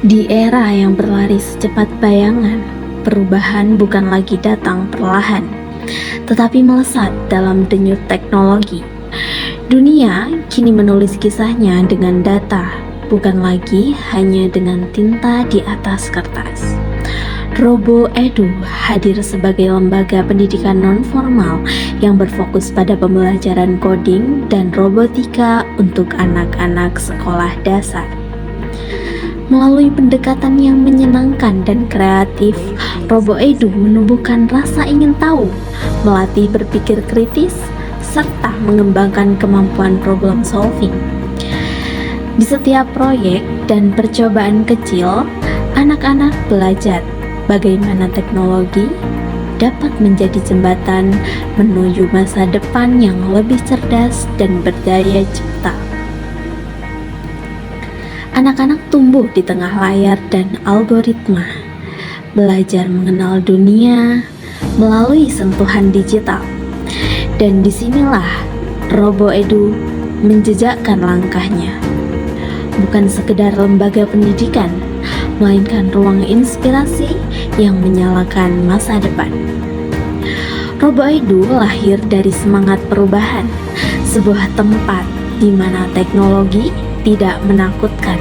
Di era yang berlari secepat bayangan, perubahan bukan lagi datang perlahan, tetapi melesat dalam denyut teknologi. Dunia kini menulis kisahnya dengan data, bukan lagi hanya dengan tinta di atas kertas. RoboEdu hadir sebagai lembaga pendidikan non-formal yang berfokus pada pembelajaran coding dan robotika untuk anak-anak sekolah dasar. Melalui pendekatan yang menyenangkan dan kreatif, RoboEdu menumbuhkan rasa ingin tahu, melatih berpikir kritis, serta mengembangkan kemampuan problem solving. Di setiap proyek dan percobaan kecil, anak-anak belajar bagaimana teknologi dapat menjadi jembatan menuju masa depan yang lebih cerdas dan berdaya cipta. Anak-anak tumbuh di tengah layar dan algoritma, belajar mengenal dunia melalui sentuhan digital. Dan disinilah RoboEdu menjejakkan langkahnya. Bukan sekedar lembaga pendidikan, melainkan ruang inspirasi yang menyalakan masa depan. RoboEdu lahir dari semangat perubahan, sebuah tempat di mana teknologi tidak menakutkan,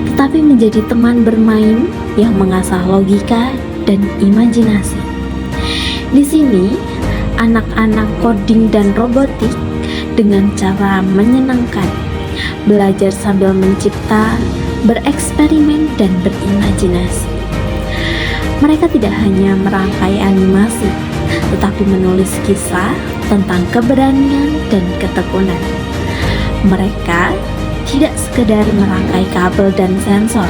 tetapi menjadi teman bermain yang mengasah logika dan imajinasi. Di sini, anak-anak coding dan robotik dengan cara menyenangkan, belajar sambil mencipta, bereksperimen, dan berimajinasi. Mereka tidak hanya merangkai animasi, tetapi menulis kisah tentang keberanian dan ketekunan. Mereka tidak sekedar merangkai kabel dan sensor,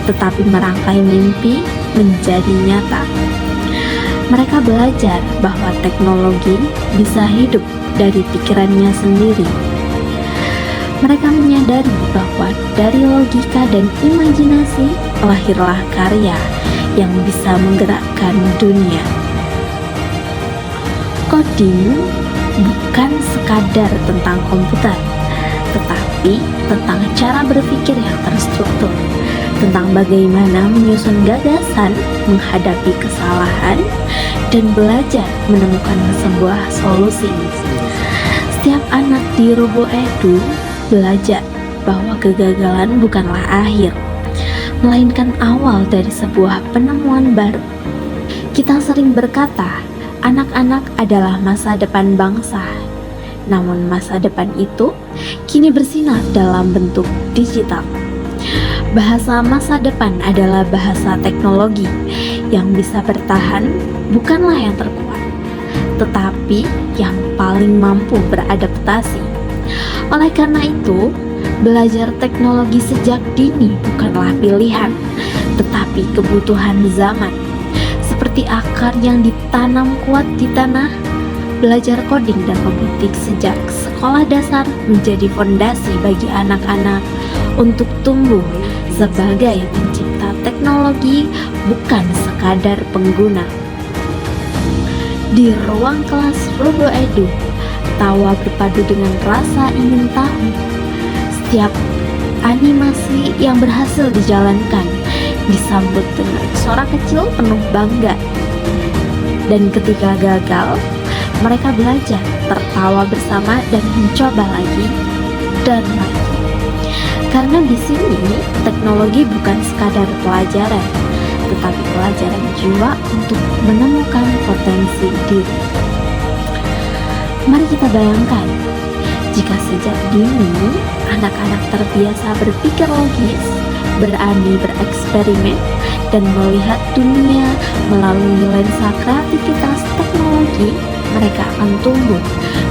tetapi merangkai mimpi menjadi nyata. Mereka belajar bahwa teknologi bisa hidup dari pikirannya sendiri. Mereka menyadari bahwa dari logika dan imajinasi lahirlah karya yang bisa menggerakkan dunia. Coding bukan sekadar tentang komputer, tetapi tentang cara berpikir yang terstruktur, tentang bagaimana menyusun gagasan, menghadapi kesalahan, dan belajar menemukan sebuah solusi. Setiap anak di RoboEdu belajar bahwa kegagalan bukanlah akhir, melainkan awal dari sebuah penemuan baru. Kita sering berkata, anak-anak adalah masa depan bangsa. Namun masa depan itu kini bersinar dalam bentuk digital. Bahasa masa depan adalah bahasa teknologi yang bisa bertahan, bukanlah yang terkuat, tetapi yang paling mampu beradaptasi. Oleh karena itu, belajar teknologi sejak dini bukanlah pilihan, tetapi kebutuhan zaman. Seperti akar yang ditanam kuat di tanah, belajar coding dan robotik sejak sekolah dasar menjadi fondasi bagi anak-anak untuk tumbuh sebagai pencipta teknologi, bukan sekadar pengguna. Di ruang kelas RoboEdu, tawa berpadu dengan rasa ingin tahu. Setiap animasi yang berhasil dijalankan disambut dengan suara kecil penuh bangga. Dan ketika gagal, mereka belajar, tertawa bersama, dan mencoba lagi dan lagi. Karena di sini teknologi bukan sekadar pelajaran, tetapi pelajaran jiwa untuk menemukan potensi diri. Mari kita bayangkan, jika sejak dini anak-anak terbiasa berpikir logis, berani bereksperimen, dan melihat dunia melalui lensa kreativitas teknologi, mereka akan tumbuh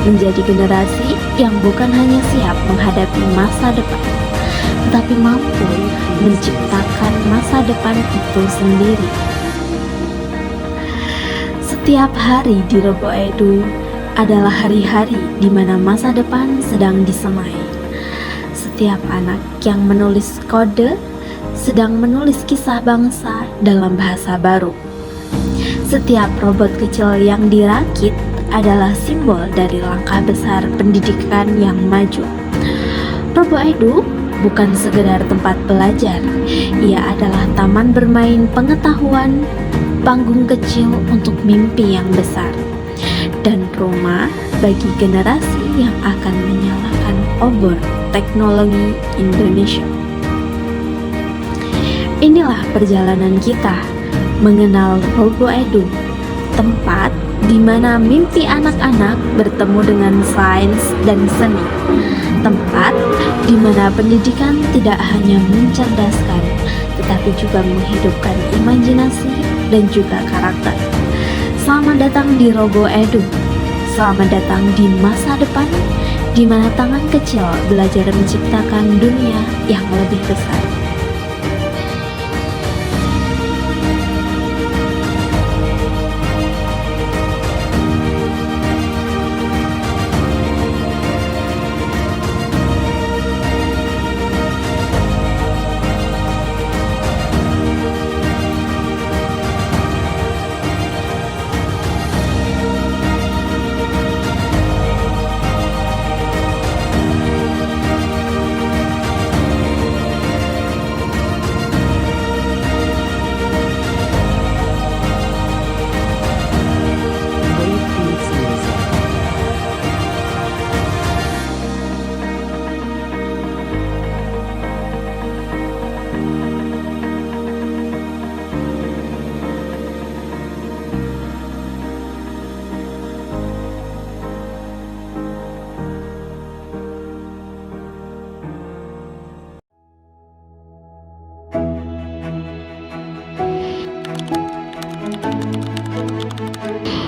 menjadi generasi yang bukan hanya siap menghadapi masa depan, tetapi mampu menciptakan masa depan itu sendiri. Setiap hari di RoboEdu adalah hari-hari di mana masa depan sedang disemai. Setiap anak yang menulis kode sedang menulis kisah bangsa dalam bahasa baru. Setiap robot kecil yang dirakit adalah simbol dari langkah besar pendidikan yang maju. RoboEdu bukan sekedar tempat belajar. Ia adalah taman bermain pengetahuan, panggung kecil untuk mimpi yang besar, dan rumah bagi generasi yang akan menyalakan obor teknologi Indonesia. Inilah perjalanan kita mengenal RoboEdu, tempat di mana mimpi anak-anak bertemu dengan sains dan seni. Tempat di mana pendidikan tidak hanya mencerdaskan, tetapi juga menghidupkan imajinasi dan juga karakter. Selamat datang di RoboEdu. Selamat datang di masa depan, di mana tangan kecil belajar menciptakan dunia yang lebih besar.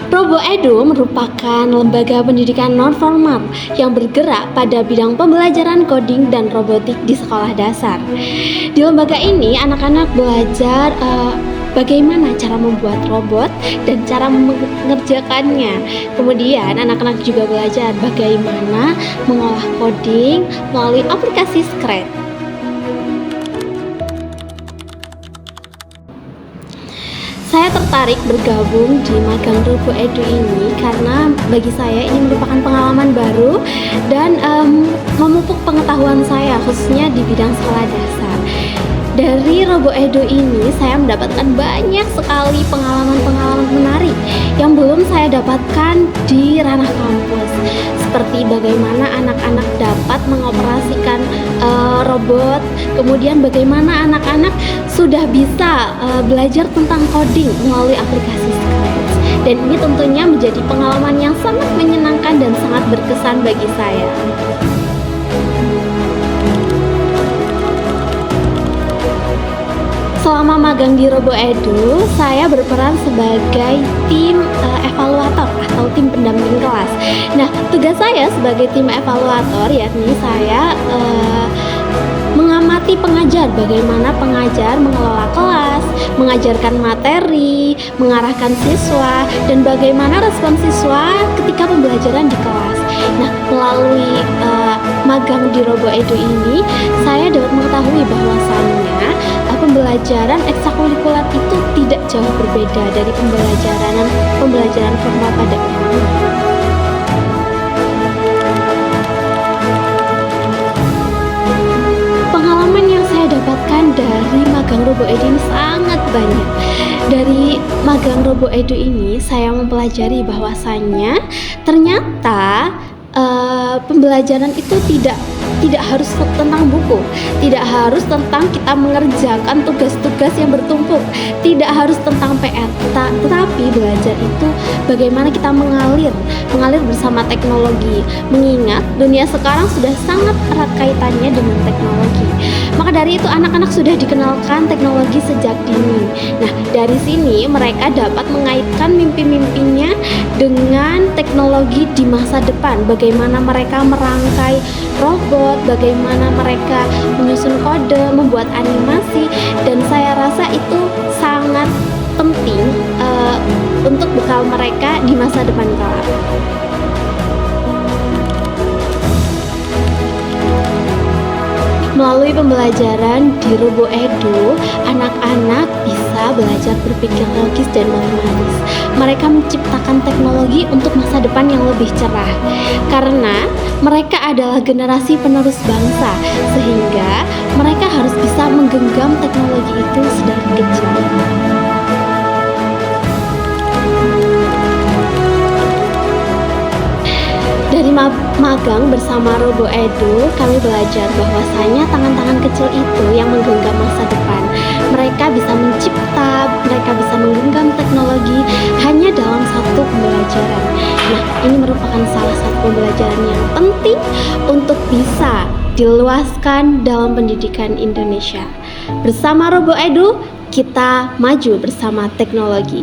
RoboEdu merupakan lembaga pendidikan non-formal yang bergerak pada bidang pembelajaran coding dan robotik di sekolah dasar. Di lembaga ini, anak-anak belajar bagaimana cara membuat robot dan cara mengerjakannya. Kemudian, anak-anak juga belajar bagaimana mengolah coding melalui aplikasi Scratch. Saya tertarik bergabung di magang RoboEdu ini karena bagi saya ini merupakan pengalaman baru dan memupuk pengetahuan saya khususnya di bidang sekolah dasar. Dari RoboEdu ini saya mendapatkan banyak sekali pengalaman-pengalaman menarik yang belum saya dapatkan di ranah kampus. Seperti bagaimana anak-anak dapat mengoperasikan robot, kemudian bagaimana anak-anak sudah bisa belajar tentang coding melalui aplikasi Scratch. Dan ini tentunya menjadi pengalaman yang sangat menyenangkan dan sangat berkesan bagi saya. Selama magang di RoboEdu, saya berperan sebagai tim evaluator atau tim pendamping kelas. Nah, tugas saya sebagai tim evaluator yakni saya mengamati pengajar, bagaimana pengajar mengelola kelas, mengajarkan materi, mengarahkan siswa, dan bagaimana respon siswa ketika pembelajaran di kelas. Nah, melalui magang di RoboEdu ini, saya dapat mengetahui bahwasannya pembelajaran ekstrakurikuler itu tidak jauh berbeda dari pembelajaran formal pada umumnya. Pengalaman yang saya dapatkan dari magang RoboEdu ini sangat banyak. Dari magang RoboEdu ini saya mempelajari bahwasannya ternyata pembelajaran itu tidak harus tentang buku, tidak harus tentang kita mengerjakan tugas-tugas yang bertumpuk, tidak harus tentang PR, tetapi belajar itu bagaimana kita mengalir bersama teknologi, mengingat dunia sekarang sudah sangat erat kaitannya dengan teknologi. Maka dari itu anak-anak sudah dikenalkan teknologi sejak dini. Nah, dari sini mereka dapat mengaitkan mimpi-mimpinya dengan teknologi di masa depan, bagaimana mereka merangkai robot, bagaimana mereka menyusun kode, membuat animasi, dan saya rasa itu sangat penting untuk bekal mereka di masa depan kelak. Melalui pembelajaran di RoboEdu, anak-anak bisa mereka belajar berpikir logis dan humanis. Mereka menciptakan teknologi untuk masa depan yang lebih cerah. Karena mereka adalah generasi penerus bangsa, sehingga mereka harus bisa menggenggam teknologi itu sedari kecil. Dari magang bersama Roboedu, kami belajar bahwasanya tangan-tangan kecil itu yang menggenggam masa depan. Mereka bisa mencipta, mereka bisa menggenggam teknologi hanya dalam satu pembelajaran. Nah, ini merupakan salah satu pembelajaran yang penting untuk bisa diluaskan dalam pendidikan Indonesia. Bersama Roboedu, kita maju bersama teknologi.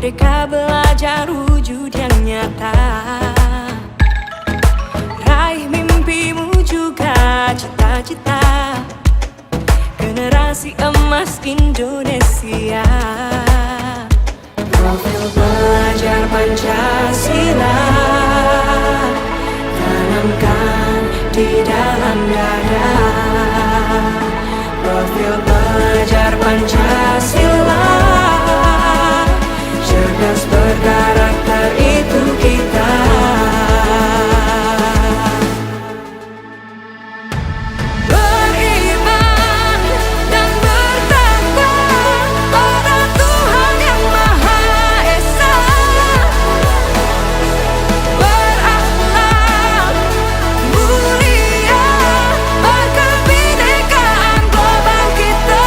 Merdeka belajar wujud yang nyata. Raih mimpimu juga cita-cita. Generasi emas Indonesia. Profil belajar Pancasila tanamkan di dalam dada. Profil belajar Pancasila Pancasila. Cerdas berkarakter itu kita. Beriman dan bertakwa pada Tuhan yang Maha Esa. Berakhlak mulia, berkebinekaan global kita.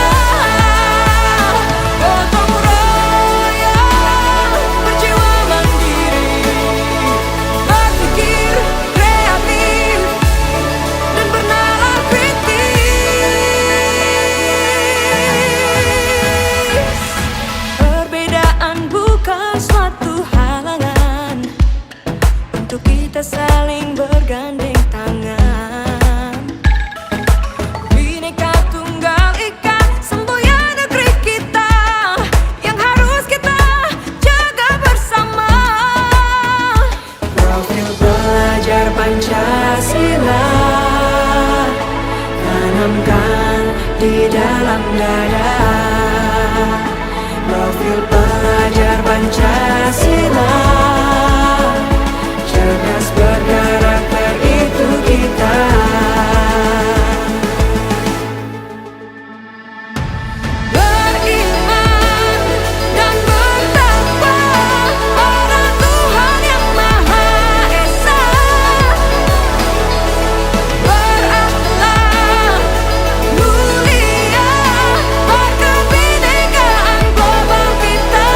Gotong royong, berjiwa mandiri, berpikir kreatif dan bernalar kritis. Perbedaan bukan suatu halangan untuk kita saling bergandeng tangan. Bhinneka Tunggal Ika, semboyan negeri kita yang harus kita jaga bersama. Profil pelajar Pancasila tanamkan di dalam dada. Profil pelajar Pancasila, cerdas berkarakter itu kita. Beriman dan bertakwa pada Tuhan yang Maha Esa. Berakhlak mulia, berkebinekaan global kita.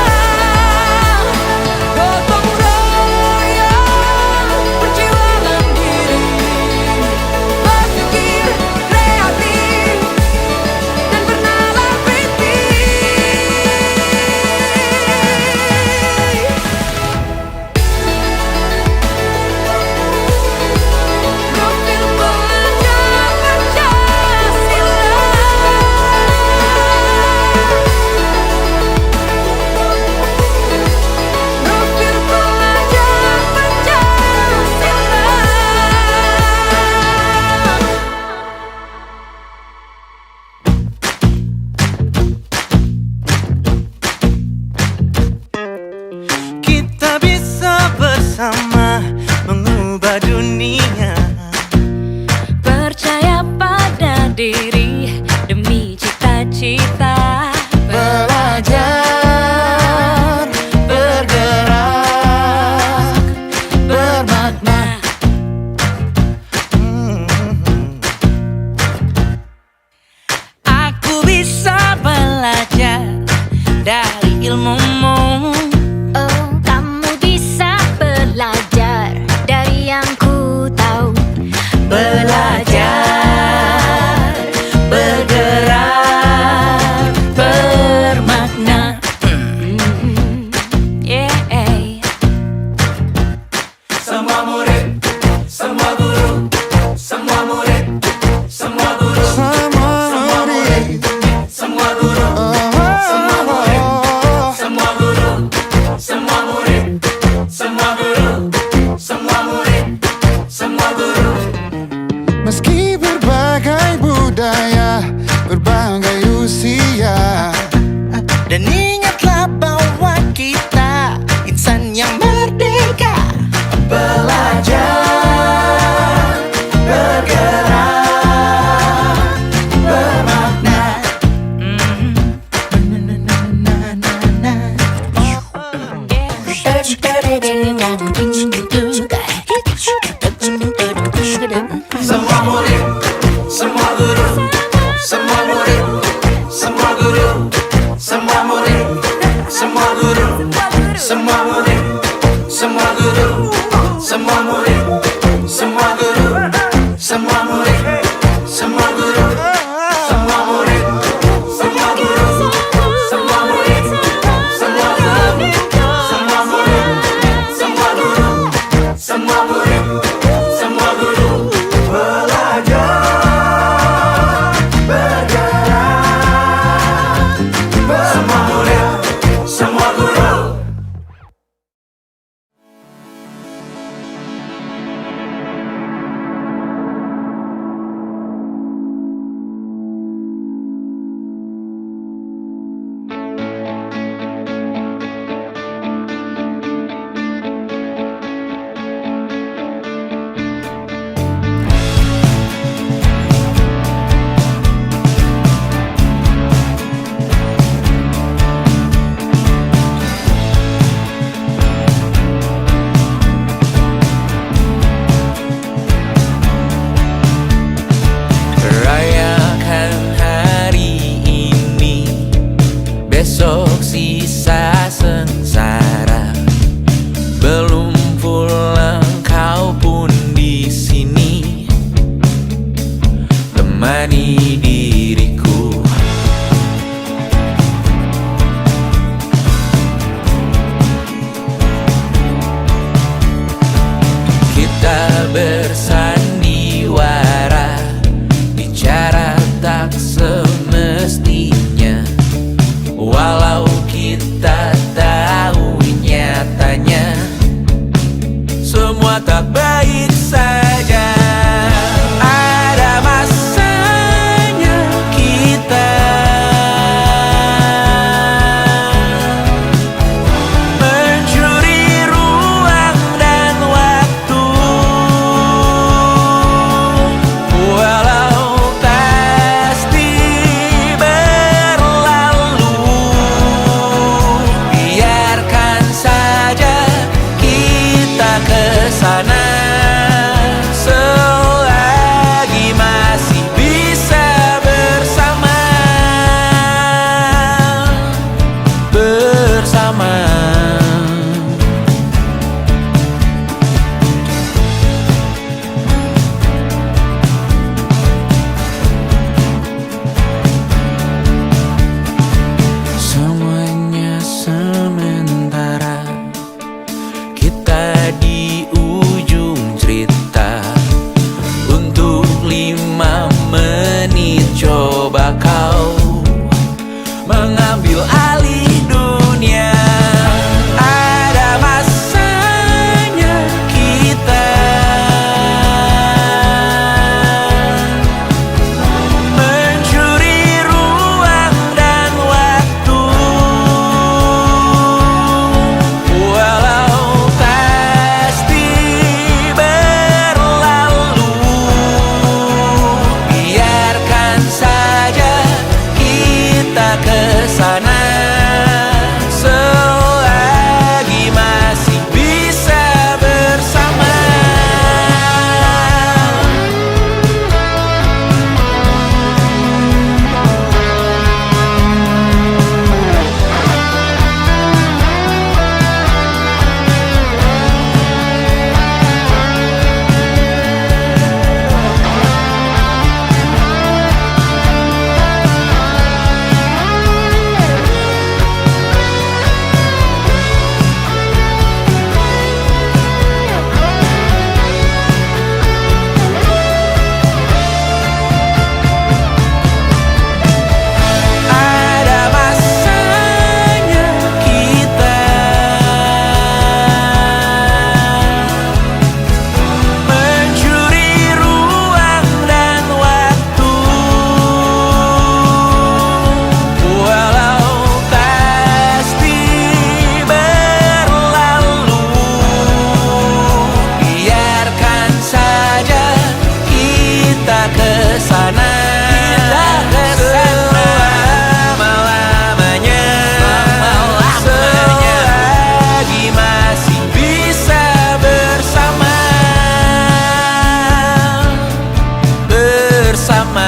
Gotong royong, berjiwa mandiri, berpikir kreatif dan bernalar kritis. Profil pelajar Pancasila. Profil pelajar Pancasila. Kita bisa bersama mengubah dunia. Percaya pada diri demi cita-cita. Belajar, bergerak, bermakna. Aku bisa belajar dari ilmumu. Oh, kamu bisa belajar dari yang ku tahu. Belajar, bergerak, bermakna. Yeah. Semua murid, semua guru, semua murid, semua guru, semua murid, semua guru, semua murid, semua guru, semua murid, semua guru, semua murid, semua guru. Meski berbagai budaya, berbagai usia, dan ingatlah bahwa kita insan yang merdeka. Belajar, bergerak, bermakna. Semua murid, semua guru, semua murid, semua guru, semua murid, semua guru, semua murid, semua guru, semua murid, semua guru, semua murid, semua guru, semua murid, semua guru, semua murid, semua guru, semua murid, semua guru, semua murid, semua guru. Belajar, bergerak, semua murid, semua guru. bersama